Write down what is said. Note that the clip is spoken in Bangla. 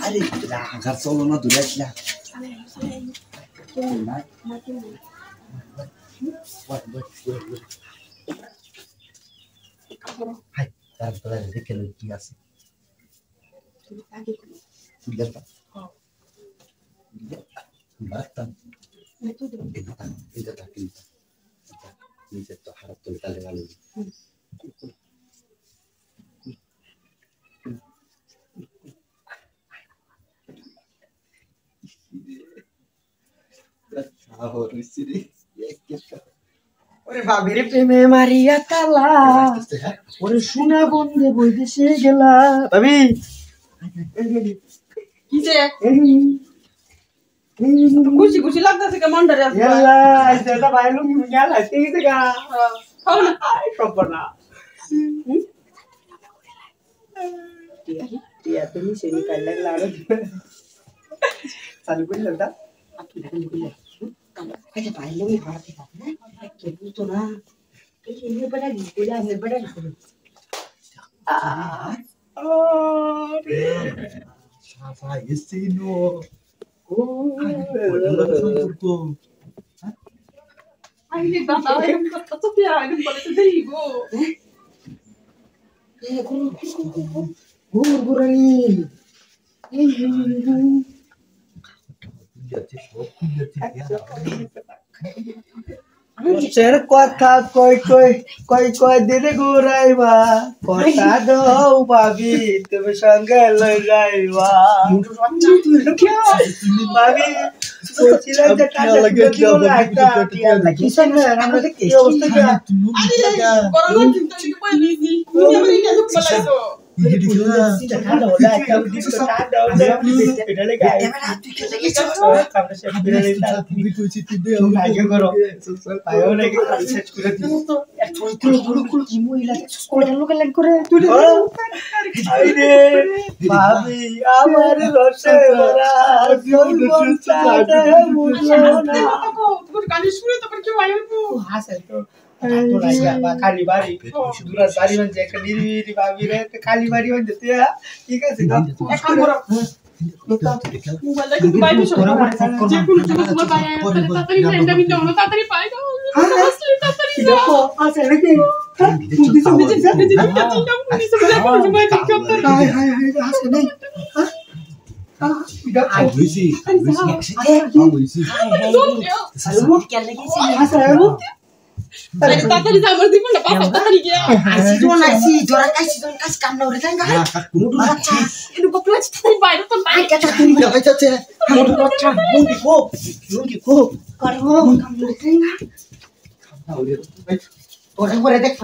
আরে আঘাত চলো না দূরে আসলা হাই তারপরে দেখে কি আছে নিজের তো হারাত তুলে তালে ভালো ওরে বাবির প্রেমে মারিয়া কালা ওরে সোনা বন্ধে বইদেশে গেলা ভাবি কিসে খুশি খুশি লাগতেছে কে মন্ডারে আছে ইয়ালা এটা বাইলু গেল হাসতে গেছে গা খাও না আই সপনা টিয়া তুমি সেনি কাল লাগলা আর চালু করে লাগতা আপনি দেখেন বুঝলে আচ্ছা বাইলে আমি হারাতে পারি না কে বুঝতো না এই যে বড় বড় আমি বড় সাফা এসে নো আইলে দাদা এরকম কথা তো কি আইলে বলে তো দেইবো গুরগুরানি সের কথা কই কই কই কই দিনে ঘুরাইবা কথা দাও ভাবি তুমি সঙ্গে লই যাইবা ভাবি কইছিলাম যে কাজে লাগে কি বলে একটা টিয়া লাগি সঙ্গে আমরা দেখি অবস্থা কি করোনা কিন্তু আমি কই দিছি তুমি আমার এটা লোক বলাইছো খালি বাড়ি দূরা বাড়ি মানে একটা নিরিবিলি ভাবি রে খালি বাড়ি মানে ঠিক আছে এক কাম করো মোবাইল দেখো বাইরে সব যে কোন তোমার বাইরে তাড়াতাড়ি ফ্রেন্ড আমি দাও না তাড়াতাড়ি পাই দাও আসলে তাড়াতাড়ি দেখো আছে নাকি হাই হাই হাই আছে নেই তাড়াতাড়ি যা আমার জীবনটা পাপা তাড়াতাড়ি গিয়া আইসি জোরা কাইছি জন কাজ কাম না ওরে জাঙ্গা আচ্ছা এর বকলা আছে বাইরে তো নাই কেটা তুমি যাইতাছে আমার বাচ্চা মুন্ডি কো করো কাম না জাঙ্গা ওরে করে দেখ